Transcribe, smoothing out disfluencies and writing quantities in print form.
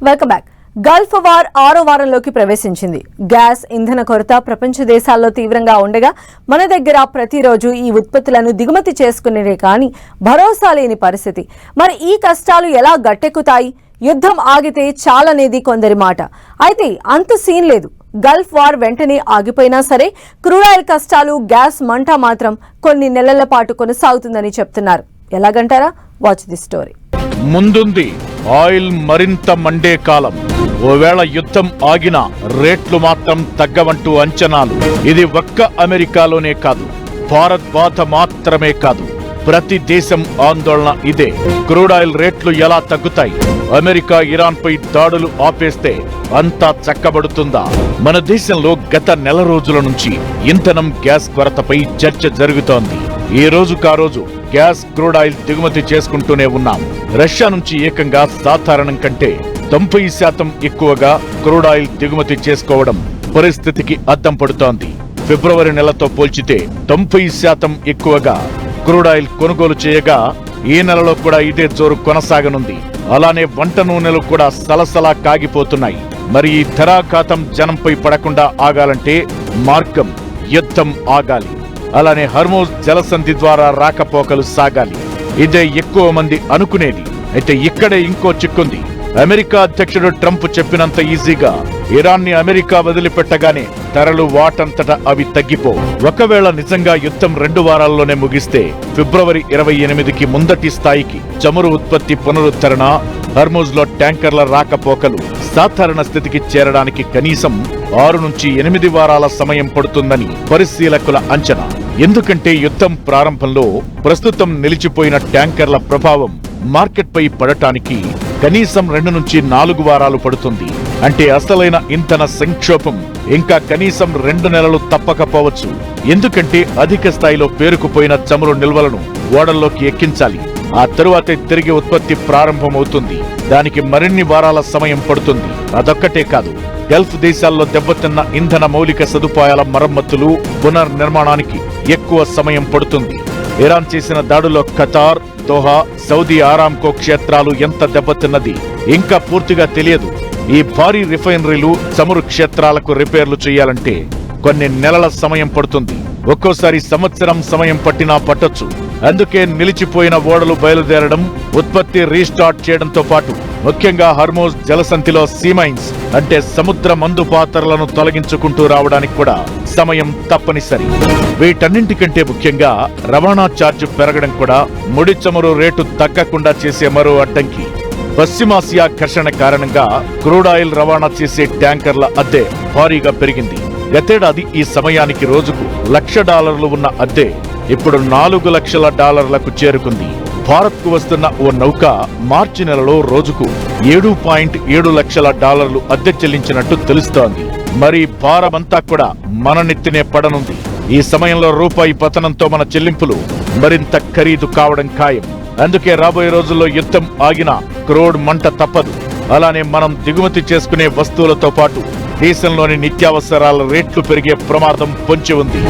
Welcome back. Gulf war 6వ వారంలోకి ప్రవేశించింది. Gas, ఇంధన కొరత ప్రపంచ దేశాల్లో తీవ్రంగా ఉండగా మన దగ్గర ప్రతిరోజు ఈ ఉత్పత్తులను దిగుమతి చేసుకునేదే కానీ భరోసా లేని పరిస్థితి. మరి ఈ కష్టాలు ఎలా గట్టెక్కుతాయి? యుద్ధం ఆగితే చాలనేది కొందరి మాట. అయితే అంత సీన్ లేదు. గల్ఫ్ వార్ వెంటనే ఆగిపోయినా సరే క్రూడ్ ఆయిల్ కష్టాలు, గ్యాస్ మంట మాత్రం కొన్ని నెలల పాటు కొనసాగుతుందని చెప్తున్నారు. ఎలాగంటారా? Watch the story. ముందుంది ఆయిల్ మరింత మండే కాలం. ఓవేళ యుద్ధం ఆగినా రేట్లు మాత్రం తగ్గవంటూ అంచనాలు. ఇది ఒక్క అమెరికాలోనే కాదు, భారత్ బాధ మాత్రమే కాదు, ప్రతి దేశం ఆందోళన ఇదే. క్రూడ్ ఆయిల్ రేట్లు ఎలా తగ్గుతాయి? అమెరికా ఇరాన్ పై దాడులు ఆపేస్తే అంతా చక్కబడుతుందా? మన దేశంలో గత నెల రోజుల నుంచి ఇంధనం, గ్యాస్ కొరతపై చర్చ జరుగుతోంది. ఈ రోజుకారోజు గ్యాస్, క్రూడ్ ఆయిల్ దిగుమతి చేసుకుంటూనే ఉన్నాం. రష్యా నుంచి ఏకంగా సాధారణం కంటే 90% ఎక్కువగా క్రూడ్ ఆయిల్ దిగుమతి చేసుకోవడం పరిస్థితికి అద్దం పడుతోంది. ఫిబ్రవరి నెలతో పోల్చితే 90% ఎక్కువగా క్రూడ్ ఆయిల్ కొనుగోలు చేయగా ఈ నెలలో కూడా ఇదే జోరు కొనసాగనుంది. అలానే వంట నూనెలు కూడా సలసలా కాగిపోతున్నాయి. మరి ఈ ధరాఘాతం జనంపై పడకుండా ఆగాలంటే మార్గం యుద్ధం ఆగాలి. అలానే హర్మోజ్ జలసంధి ద్వారా రాకపోకలు సాగాలి. ఇదే ఎక్కువ మంది అనుకునేది. అయితే ఇక్కడే ఇంకో చిక్కుంది. అమెరికా అధ్యక్షుడు ట్రంప్ చెప్పినంత ఈజీగా ఇరాన్ని అమెరికా వదిలిపెట్టగానే ధరలు వాటంతట అవి తగ్గిపో. ఒకవేళ నిజంగా యుద్ధం 2 వారాల్లోనే ముగిస్తే ఫిబ్రవరి 28కి ముందటి స్థాయికి చమురు ఉత్పత్తి పునరుద్ధరణ, హర్మోజ్ లో ట్యాంకర్ల రాకపోకలు సాధారణ స్థితికి చేరడానికి కనీసం 6 నుంచి 8 వారాల సమయం పడుతుందని పరిశీలకుల అంచనా. ఎందుకంటే యుద్ధం ప్రారంభంలో ప్రస్తుతం నిలిచిపోయిన ట్యాంకర్ల ప్రభావం మార్కెట్పై పడటానికి కనీసం 2 నుంచి 4 వారాలు పడుతుంది. అంటే అసలైన ఇంధన సంక్షోభం ఇంకా కనీసం 2 నెలలు తప్పకపోవచ్చు. ఎందుకంటే అధిక స్థాయిలో పేరుకుపోయిన చమురు నిల్వలను ఓడల్లోకి ఎక్కించాలి. ఆ తరువాతే తిరిగి ఉత్పత్తి ప్రారంభమవుతుంది. దానికి మరిన్ని వారాల సమయం పడుతుంది. అదొక్కటే కాదు, గల్ఫ్ దేశాల్లో దెబ్బతిన్న ఇంధన మౌలిక సదుపాయాల మరమ్మతులు, పునర్నిర్మాణానికి ఎక్కువ సమయం పడుతుంది. ఇరాన్ చేసిన దాడులో ఖతార్, దోహా, సౌదీ ఆరామ్కో క్షేత్రాలు ఎంత దెబ్బతిన్నది ఇంకా పూర్తిగా తెలియదు. ఈ భారీ రిఫైనరీలు, చమురు క్షేత్రాలకు రిపేర్లు చేయాలంటే కొన్ని నెలల సమయం పడుతుంది. ఒక్కోసారి సంవత్సరం సమయం పట్టినా పట్టొచ్చు. అందుకే నిలిచిపోయిన ఓడలు బయలుదేరడం, ఉత్పత్తి రీస్టార్ట్ చేయడంతో పాటు ముఖ్యంగా హర్మోజ్ జలసంధిలో సీమైన్స్ అంటే సముద్ర మందు పాత్రలను తొలగించుకుంటూ రావడానికి కూడా సమయం తప్పనిసరి. వీటన్నింటికంటే ముఖ్యంగా రవాణా ఛార్జ్ పెరగడం కూడా ముడి చమురు రేటు తగ్గకుండా చేసే మరో అడ్డంకి. పశ్చిమాసియా ఘర్షణ కారణంగా క్రూడ్ ఆయిల్ రవాణా చేసే ట్యాంకర్ల అద్దె భారీగా పెరిగింది. గతేడాది ఈ సమయానికి రోజుకు $1,00,000 ఉన్న అద్దె ఇప్పుడు $4,00,000లకు చేరుకుంది. భారత్కు వస్తున్న ఓ నౌక మార్చి నెలలో రోజుకు $7.7 లక్షల అద్దె చెల్లించినట్టు తెలుస్తోంది. మరి భారమంతా కూడా మన నెత్తినే పడనుంది. ఈ సమయంలో రూపాయి పతనంతో మన చెల్లింపులు మరింత ఖరీదు కావడం ఖాయం. అందుకే రాబోయే రోజుల్లో యుద్ధం ఆగినా క్రూడ్ మంట తప్పదు. అలానే మనం దిగుమతి చేసుకునే వస్తువులతో పాటు దేశంలోని నిత్యావసరాల రేట్లు పెరిగే ప్రమాదం పొంచి ఉంది.